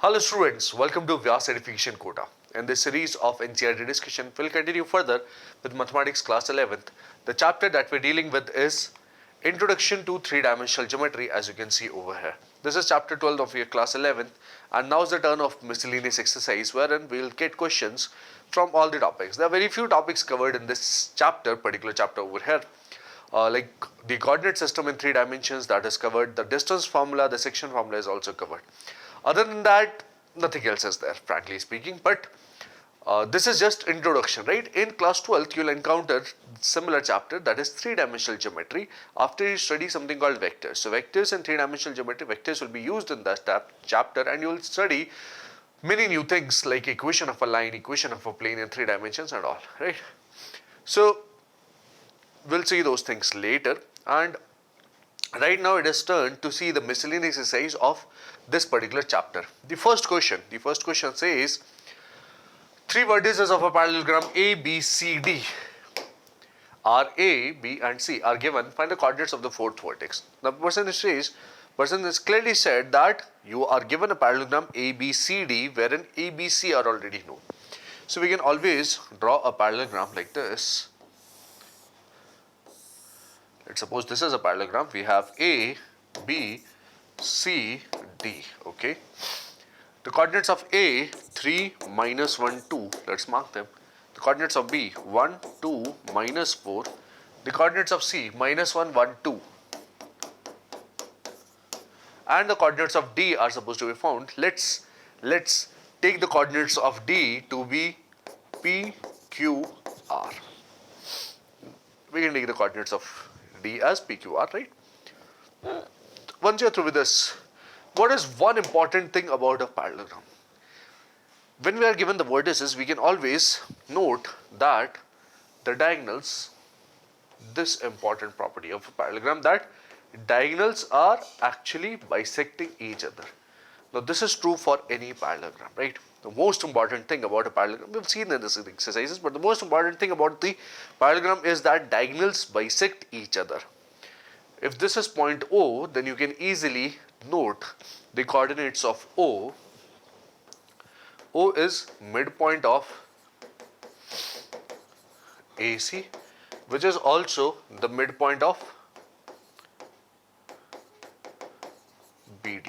Hello students, welcome to Vyas Edification Kota. In this series of NCERT discussion, we'll continue further with Mathematics Class 11th. The chapter that we're dealing with is Introduction to Three-Dimensional Geometry, as you can see over here. This is chapter 12 of your Class 11th, and now is the turn of Miscellaneous exercise, wherein we'll get questions from all the topics. There are very few topics covered in this chapter, particular chapter over here. Like the coordinate system in 3 dimensions, that is covered. The distance formula, the section formula is also covered. Other than that, nothing else is there, frankly speaking. But this is just introduction, right? In class 12th, you'll encounter similar chapter, that is 3-dimensional geometry. After you study something called vectors. So vectors in 3-dimensional geometry, vectors will be used in that chapter, and you will study many new things like equation of a line, equation of a plane in 3 dimensions and all, right? So we'll see those things later, and right now it is turn to see the miscellaneous exercise of this particular chapter. The first question says, three vertices of a parallelogram A, B, C, D are A, B and C are given. Find the coordinates of the fourth vertex. The person has clearly said that you are given a parallelogram A, B, C, D, wherein A, B, C are already known. So we can always draw a parallelogram like this. Let's suppose this is a parallelogram. We have A, B, C, D. Okay. The coordinates of A, 3, minus 1, 2. Let's mark them. The coordinates of B, 1, 2, minus 4. The coordinates of C, minus 1, 1, 2. And the coordinates of D are supposed to be found. Let's take the coordinates of D to be P, Q, R. We can take the coordinates of D as P, Q, R, right? Once you're through with this, what is one important thing about a parallelogram? When we are given the vertices, we can always note that the diagonals, this important property of a parallelogram, that diagonals are actually bisecting each other. Now this is true for any parallelogram, right? The most important thing about a parallelogram, we've seen in this exercises, but the most important thing about the parallelogram is that diagonals bisect each other. If this is point O, then you can easily note the coordinates of O. O is midpoint of AC, which is also the midpoint of BD.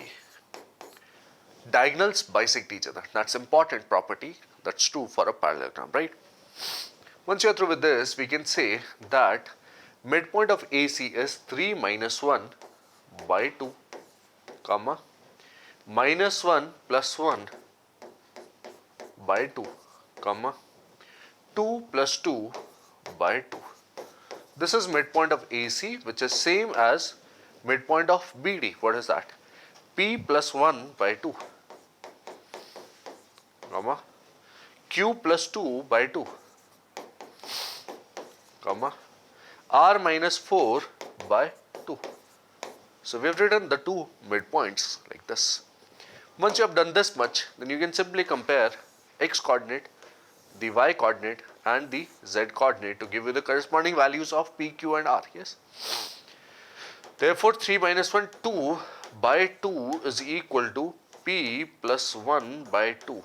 Diagonals bisect each other. That's important property. That's true for a parallelogram, right? Once you're through with this, we can say that midpoint of AC is 3 minus 1 by 2, comma, minus 1 plus 1 by 2, comma, 2 plus 2 by 2. This is midpoint of AC, which is same as midpoint of BD. What is that? P plus 1 by 2, comma, Q plus 2 by 2, comma, R minus 4 by 2. So we have written the two midpoints like this. Once you have done this much, then you can simply compare x coordinate, the y coordinate and the z coordinate to give you the corresponding values of P, Q and R. Yes. Therefore 3 minus 1, 2 by 2 is equal to P plus 1 by 2.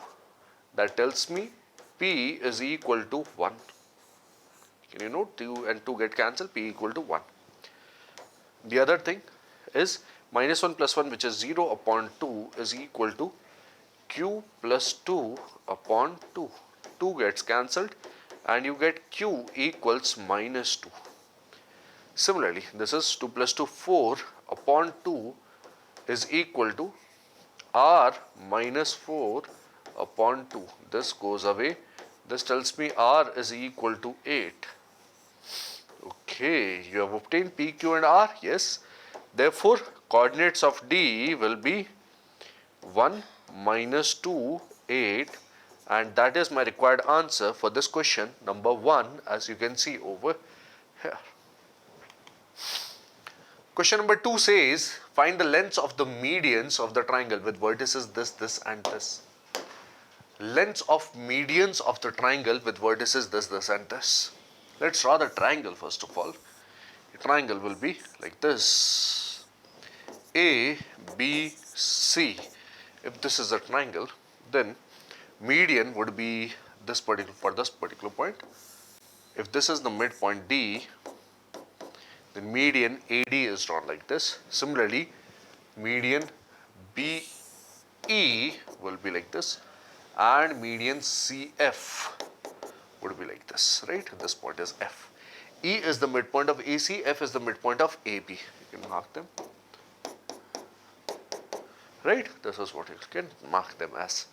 That tells me P is equal to 1. Can you note 2 and 2 get cancelled? P equal to 1. The other thing is minus 1 plus 1, which is 0 upon 2, is equal to Q plus 2 upon 2. 2 gets cancelled and you get Q equals minus 2. Similarly, this is 2 plus 2, 4 upon 2 is equal to R minus 4 upon 2. This goes away. This tells me R is equal to 8. Okay, you have obtained P, Q and R. Yes. Therefore, coordinates of D will be 1, minus 2, 8, and that is my required answer for this question number 1, as you can see over here. Question number 2 says, find the lengths of the medians of the triangle with vertices this, this and this. Lengths of medians of the triangle with vertices this, this and this. Let's draw the triangle first of all. The triangle will be like this. A, B, C if this is a triangle, then median would be this particular point. If this is the midpoint D, then median AD is drawn like this. Similarly, median BE will be like this, and median CF would be like this, right? This point is F. E is the midpoint of AC, F is the midpoint of AB. You can mark them, right? This is what you can mark them as.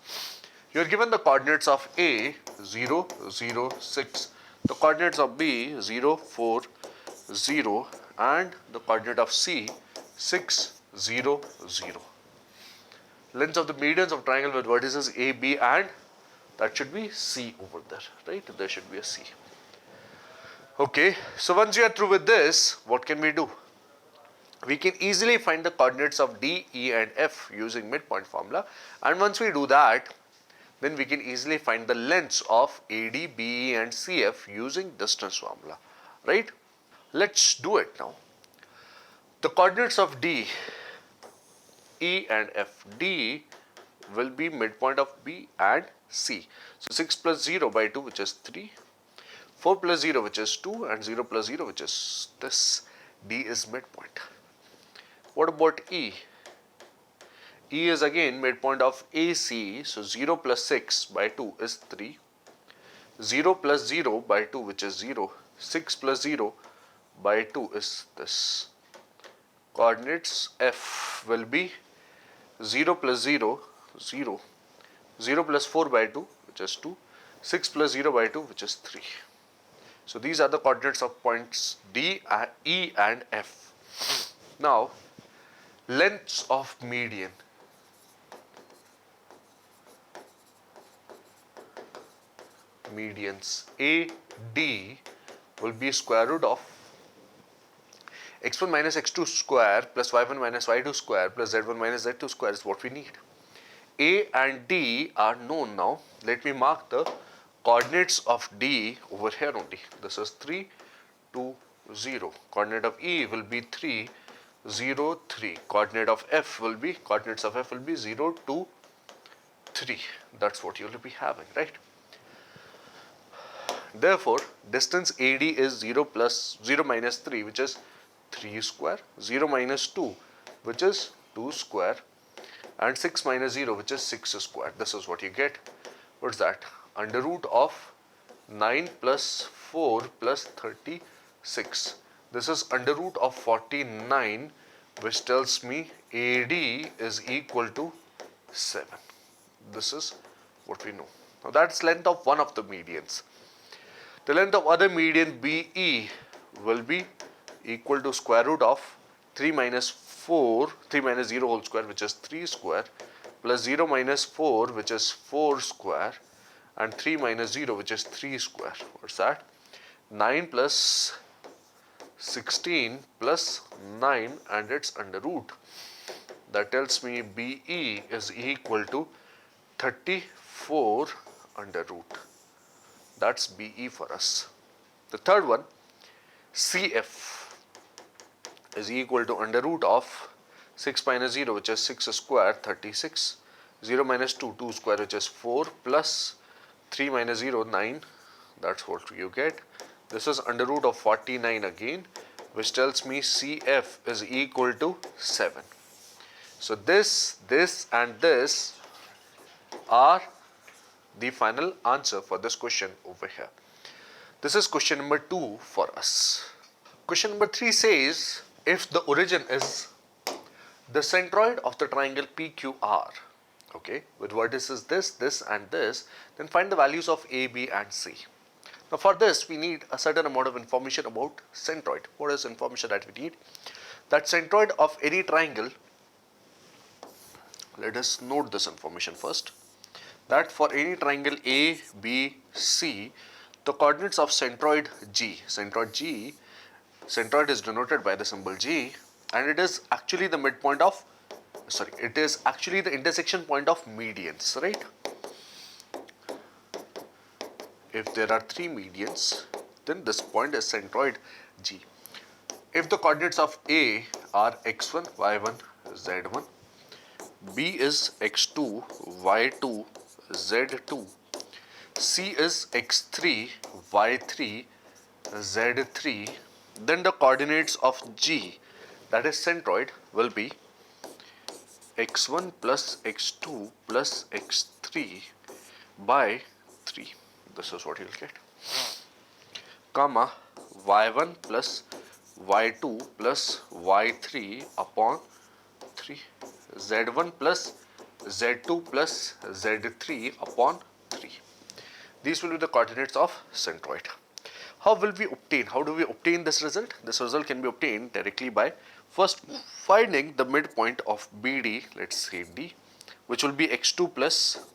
You are given the coordinates of A 0, 0, 6, the coordinates of B 0, 4, 0, and the coordinate of C 6, 0, 0. Lengths of the medians of triangle with vertices A, B, and that should be C over there, right? There should be a C. Okay, so once you are through with this, what can we do? We can easily find the coordinates of D, E, and F using midpoint formula, and once we do that, then we can easily find the lengths of AD, BE, and CF using distance formula, right? Let's do it now. The coordinates of D, E, and F. D will be midpoint of B and C. So 6 plus 0 by 2, which is 3. 4 plus 0, which is 2, and 0 plus 0, which is this. D is midpoint. What about E? E is again midpoint of AC, so 0 plus 6 by 2 is 3. 0 plus 0 by 2, which is 0. 6 plus 0 by 2 is this. Coordinates F will be 0 plus 0, 0. 0 plus 4 by 2, which is 2. 6 plus 0 by 2, which is 3. So these are the coordinates of points D, E, and F. Now, lengths of median. Medians AD will be square root of x1 minus x2 square plus y1 minus y2 square plus z1 minus z2 square is what we need. A and D are known now. Let me mark the coordinates of D over here only. This is 3, 2, 0. Coordinate of E will be 3, 0, 3. Coordinate of F will be, coordinates of F will be 0, 2, 3. That's what you will be having, right? Therefore, distance AD is 0 plus 0 minus 3, which is 3 square, 0 minus 2, which is 2 square, and 6 minus 0, which is 6 square. This is what you get. What's that? Under root of 9 plus 4 plus 36. This is under root of 49, which tells me AD is equal to 7. This is what we know. Now that's length of one of the medians. The length of other median BE will be equal to square root of 3 minus 4, 3 minus 0 whole square, which is 3 square, plus 0 minus 4, which is 4 square, and 3 minus 0, which is 3 square. What's that? 9 plus 16 plus 9, and it's under root. That tells me BE is equal to 34 under root. That's BE for us. The third one, CF is equal to under root of 6 minus 0, which is 6 square, 36. 0 minus 2, 2 square, which is 4, plus 3 minus 0, 9. That's what you get. This is under root of 49 again, which tells me CF is equal to 7. So this, and this are the final answer for this question over here. This is question number 2 for us. Question number 3 says, if the origin is the centroid of the triangle PQR, okay, with vertices this, and this, then find the values of A, B, and C. Now for this, we need a certain amount of information about centroid. What is information that we need? That centroid of any triangle, let us note this information first, that for any triangle A, B, C, the coordinates of centroid G, centroid is denoted by the symbol G, and it is actually the midpoint of, it is actually the intersection point of medians, right? If there are 3 medians, then this point is centroid G. If the coordinates of A are x1, y1, z1, B is x2, y2, z2. C is x3, y3, z3. Then the coordinates of G, that is centroid, will be x1 plus x2 plus x3 by 3. This is what you'll get. Comma y1 plus y2 plus y3 upon 3. z1 plus z2 plus z3 upon 3. These will be the coordinates of centroid. How will we obtain? How do we obtain this result? This result can be obtained directly by first finding the midpoint of BD, let's say D, which will be x2 plus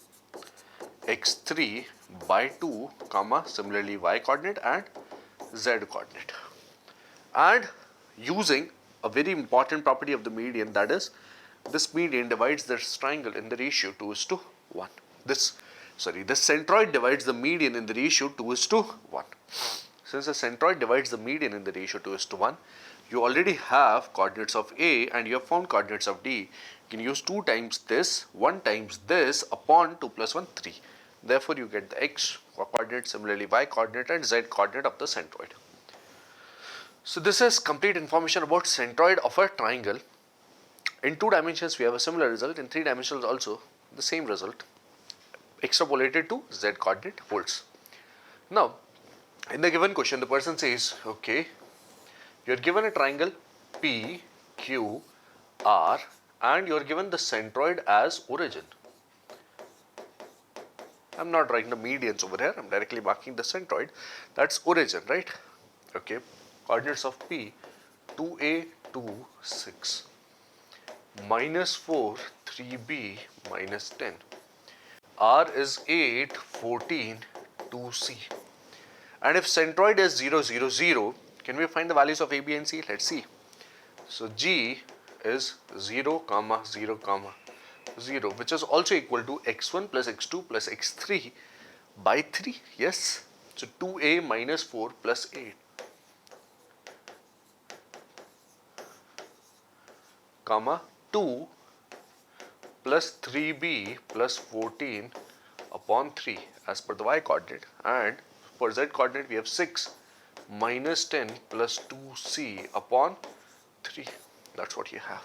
x3 by 2, comma, similarly y coordinate and z coordinate. And using a very important property of the median, that is, this median divides this triangle in the ratio 2:1. This centroid divides the median in the ratio 2:1. Since the centroid divides the median in the ratio 2:1, you already have coordinates of A and you have found coordinates of D. You can use 2 times this, 1 times this upon 2 plus 1, 3. Therefore, you get the x coordinate, similarly y coordinate and z coordinate of the centroid. So this is complete information about centroid of a triangle. In 2 dimensions, we have a similar result. In 3 dimensions also, the same result extrapolated to z coordinate holds. Now, in the given question, the person says, okay, you are given a triangle P, Q, R and you are given the centroid as origin. I am not writing the medians over here, I am directly marking the centroid, that's origin, right? Okay, coordinates of P, 2A, 2, 6, minus 4, 3B, minus 10. R is 8, 14, 2C. And if centroid is 0, 0, 0, can we find the values of A, B and C? Let's see. So G is 0, 0, 0, which is also equal to x1 plus x2 plus x3 by 3. Yes. So 2A minus 4 plus 8. Comma 2 plus 3B plus 14 upon 3 as per the y coordinate, and for z coordinate we have 6 minus 10 plus 2C upon 3. That's what you have.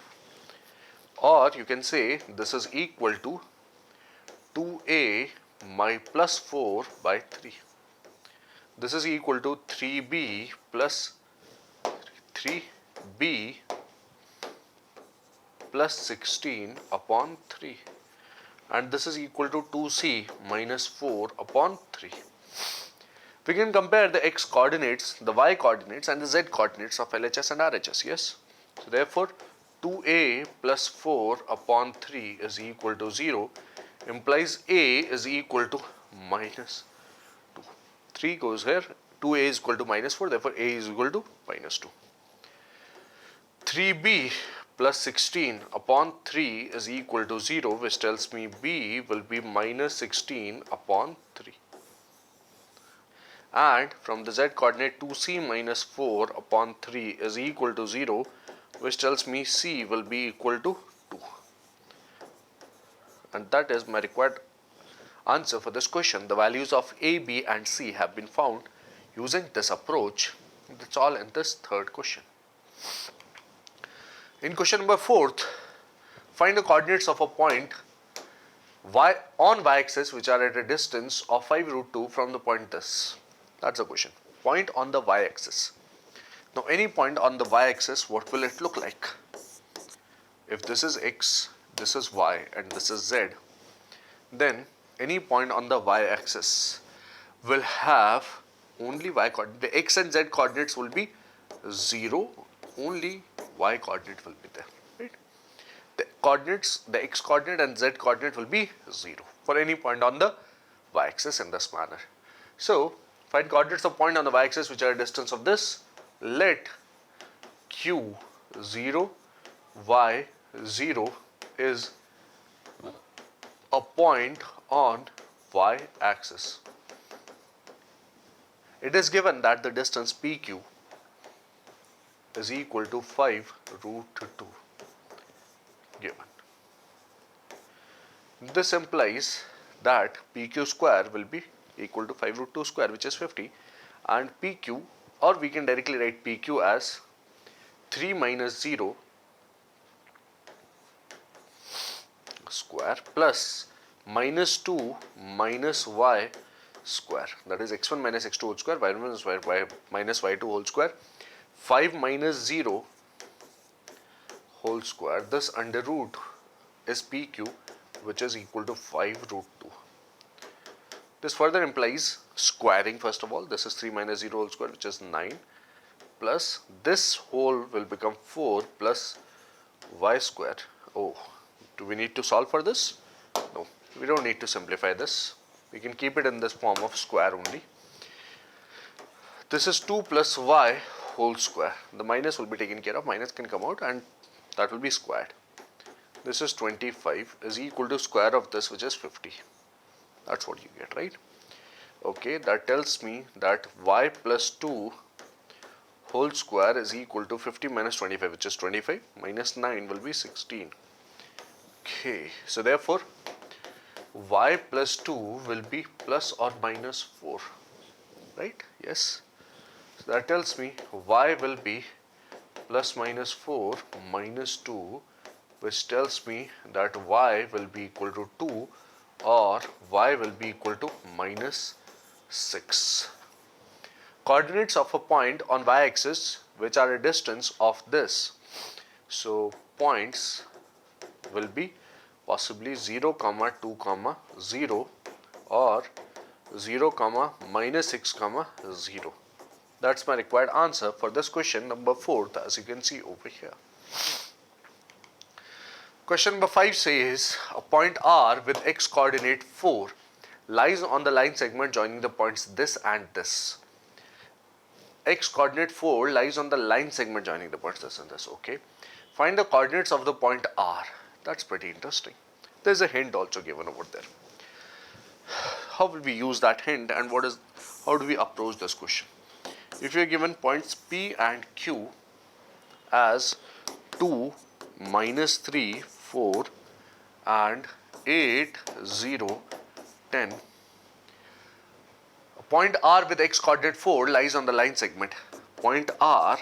Or you can say this is equal to 2A plus 4 by 3. This is equal to 3B plus 3B plus 16 upon 3. And this is equal to 2C minus 4 upon 3. We can compare the x coordinates, the y coordinates and the z coordinates of LHS and RHS, yes. So therefore, 2A plus 4 upon 3 is equal to 0 implies A is equal to minus 2. 3 goes here, 2A is equal to minus 4, therefore A is equal to minus 2. 3B plus 16 upon 3 is equal to 0, which tells me B will be minus 16 upon 3. And from the z coordinate 2C minus 4 upon 3 is equal to 0, which tells me C will be equal to 2. And that is my required answer for this question. The values of A, B and C have been found using this approach. That's all in this third question. In question number 4th, find the coordinates of a point y on y-axis which are at a distance of 5 root 2 from the point this. That's the question. Point on the y-axis. Now any point on the y-axis, what will it look like? If this is x, this is y and this is z, then any point on the y-axis will have only y coordinate. The x and z coordinates will be 0, only y coordinate will be there. Right? The coordinates, the x coordinate and z coordinate will be 0 for any point on the y-axis in this manner. So find coordinates of point on the y-axis which are a distance of this. Let q 0, y 0 is a point on y-axis. It is given that the distance PQ is equal to 5 root 2 given. This implies that PQ square will be equal to 5 root 2 square, which is 50, and PQ, or we can directly write PQ as 3 minus 0 square plus minus 2 minus y square, that is x1 minus x2 whole square, y1 minus y minus y2 whole square, 5 minus 0 whole square. This under root is PQ, which is equal to 5 root 2. This further implies squaring. First of all, this is 3 minus 0 whole square, which is 9, plus this whole will become 4 plus y square. Oh, do we need to solve for this? No, we don't need to simplify this. We can keep it in this form of square only. This is 2 plus y whole square. The minus will be taken care of. Minus can come out and that will be squared. This is 25 is equal to square of this, which is 50. That's what you get, right? Okay, that tells me that y plus 2 whole square is equal to 50 minus 25, which is 25, minus 9 will be 16. Okay, so therefore y plus 2 will be plus or minus 4, right? Yes. So that tells me y will be plus minus 4 minus 2, which tells me that y will be equal to 2 or y will be equal to minus 6. Coordinates of a point on y-axis which are a distance of this. So points will be possibly 0, 2, 0 or 0, minus 6, 0. That's my required answer for this question number 4, as you can see over here. Question number 5 says a point R with x coordinate 4 lies on the line segment joining the points this and this. X coordinate 4 lies on the line segment joining the points this and this. Okay. Find the coordinates of the point R. That's pretty interesting. There's a hint also given over there. How will we use that hint and how do we approach this question? If you are given points P and Q as 2, minus 3, 4 and 8, 0, 10. A point R with x coordinate 4 lies on the line segment. Point R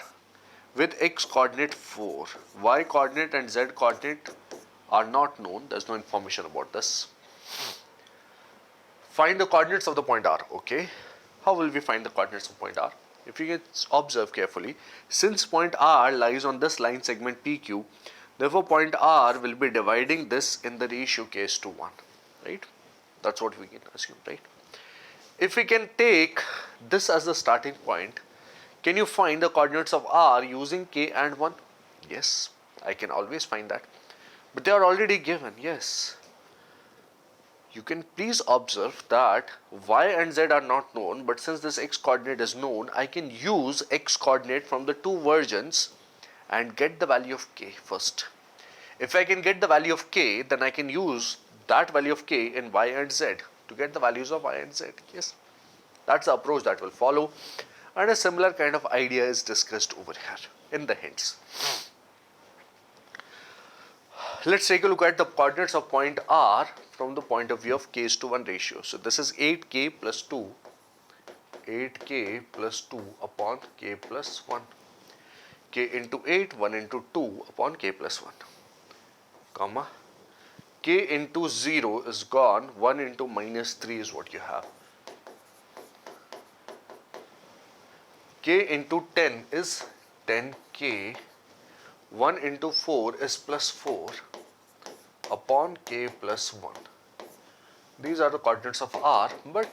with x coordinate 4. Y coordinate and z coordinate are not known. There's no information about this. Find the coordinates of the point R. Okay. How will we find the coordinates of point R? If you can observe carefully, since point R lies on this line segment PQ, therefore point R will be dividing this in the ratio k:1, right? That's what we can assume, right? If we can take this as the starting point, can you find the coordinates of R using k and 1? Yes, I can always find that. But they are already given, yes. You can please observe that y and z are not known, but since this x coordinate is known, I can use x coordinate from the two versions and get the value of k first. If I can get the value of k, then I can use that value of k in y and z to get the values of y and z. Yes, that's the approach that will follow, and a similar kind of idea is discussed over here in the hints. Let's take a look at the coordinates of point R from the point of view of k:1 ratio. So this is 8k plus 2, 8k plus 2 upon k plus 1, k into 8, 1 into 2 upon k plus 1, comma, k into 0 is gone, 1 into minus 3 is what you have. K into 10 is 10k, 1 into 4 is plus 4 upon k plus 1. These are the coordinates of R, but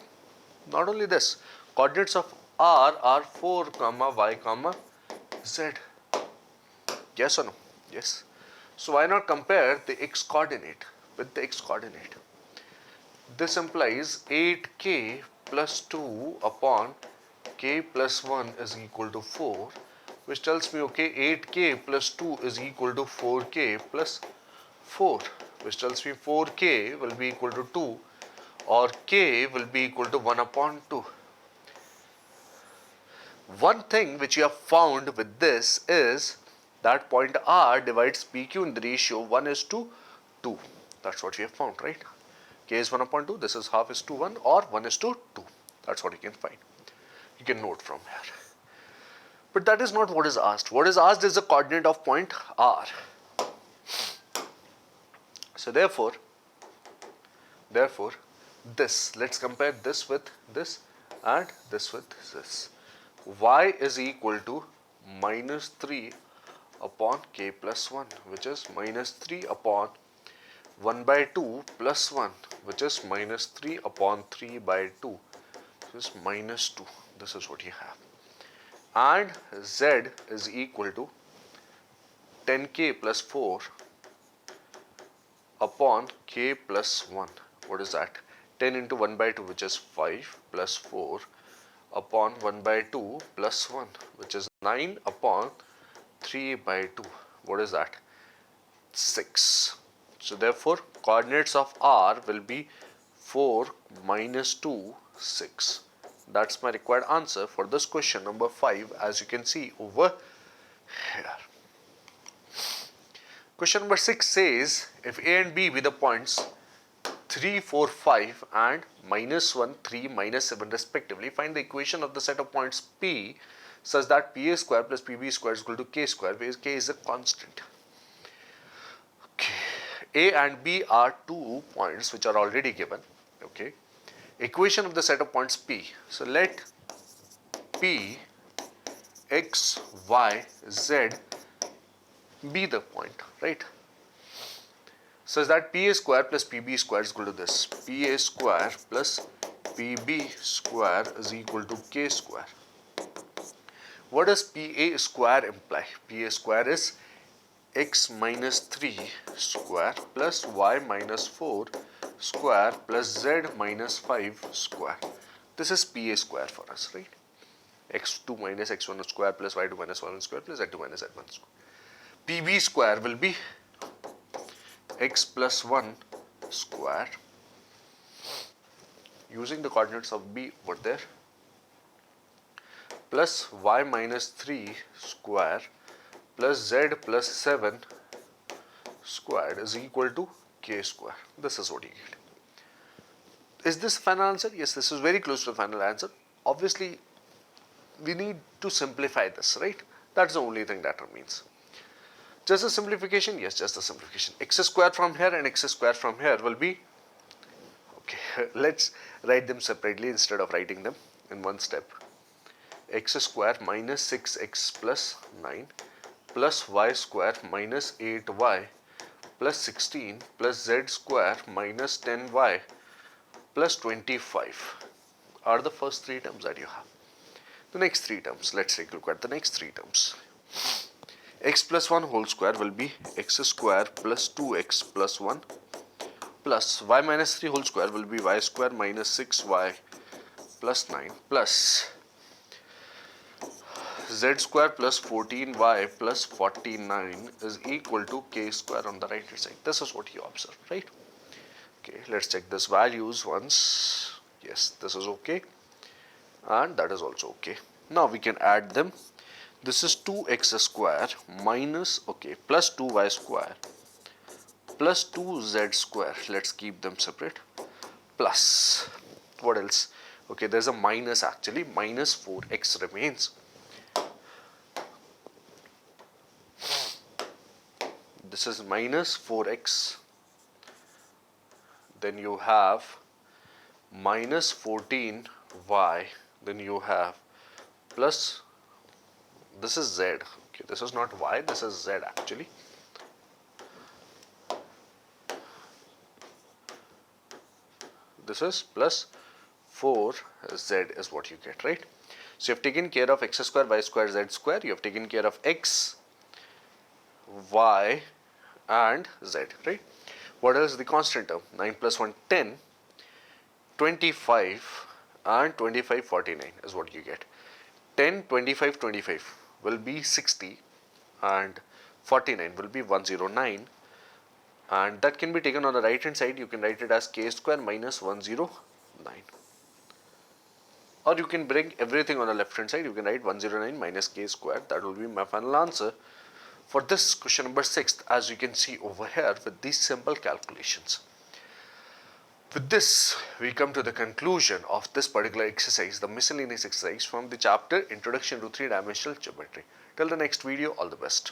not only this, coordinates of R are 4, y, z. Yes or no? Yes. So why not compare the x coordinate with the x coordinate? This implies 8k plus 2 upon k plus 1 is equal to 4, which tells me, okay, 8k plus 2 is equal to 4k plus 4, which tells me 4k will be equal to 2 or k will be equal to 1 upon 2. One thing which you have found with this is that point R divides PQ in the ratio 1 is to 2. That's what we have found, right? K is 1 upon 2, this is half is to 1 or 1 is to 2. That's what you can find. You can note from here. But that is not what is asked. What is asked is the coordinate of point R. So therefore, this, let's compare this with this and this with this. Y is equal to minus 3 upon K plus 1, which is minus 3 upon 1 by 2 plus 1, which is minus 3 upon 3 by 2, which is minus 2. This is what you have. And Z is equal to 10K plus 4 upon K plus 1. What is that? 10 into 1 by 2, which is 5, plus 4 upon 1 by 2 plus 1, which is 9 upon 3 by 2. What is that? 6. So therefore, coordinates of R will be 4 minus 2, 6. That's my required answer for this question number 5, as you can see over here. Question number 6 says, if A and B be the points 3, 4, 5 and minus 1, 3, minus 7 respectively, find the equation of the set of points P such that PA square plus PB square is equal to K square, where K is a constant. Okay. A and B are 2 points which are already given. Okay. Equation of the set of points P. So let P, X, Y, Z be the point, right? Such that PA square plus PB square is equal to this. PA square plus PB square is equal to K square. What does PA square imply? PA square is X minus 3 square plus Y minus 4 square plus Z minus 5 square. This is PA square for us, right? X2 minus X1 square plus Y2 minus Y1 square plus Z2 minus Z1 square. PB square will be X plus 1 square, using the coordinates of B over there, plus Y minus 3 square plus Z plus 7 squared is equal to K square. This is what you get. Is this final answer? Yes, this is very close to the final answer. Obviously, we need to simplify this, right? That's the only thing that remains. Just a simplification? Yes, just a simplification. X square from here and X square from here will be, okay, let's write them separately instead of writing them in one step. X square minus 6x plus 9 plus y square minus 8y plus 16 plus z square minus 10y plus 25 are the first 3 terms that you have. The next 3 terms, let's take a look at the next 3 terms. X plus 1 whole square will be x square plus 2x plus 1 plus y minus 3 whole square will be y square minus 6y plus 9 plus z square plus 14y plus 49 is equal to k square on the right hand side. This is what you observe, right? Okay, let's check this values once. Yes, this is okay and that is also okay. Now we can add them. This is 2x square minus, okay, plus 2y square plus 2z square. Let's keep them separate. Plus, what else? Okay, there's a minus actually. Minus 4x remains. This is minus 4x. Then you have minus 14y. Then you have plus, this is z. Okay, this is not y, this is z actually. This is plus 4z is what you get, right? So you have taken care of x square, y square, z square. You have taken care of x, y and z, right? What else is the constant term? 9 plus 1, 10, 25 and 25, 49 is what you get. 10, 25, 25 will be 60 and 49 will be 109, and that can be taken on the right hand side. You can write it as k square minus 109, or you can bring everything on the left hand side. You can write 109 minus k square. That will be my final answer for this question number 6, as you can see over here with these simple calculations. With this, we come to the conclusion of this particular exercise, the miscellaneous exercise from the chapter Introduction to Three-Dimensional Geometry. Till the next video, all the best.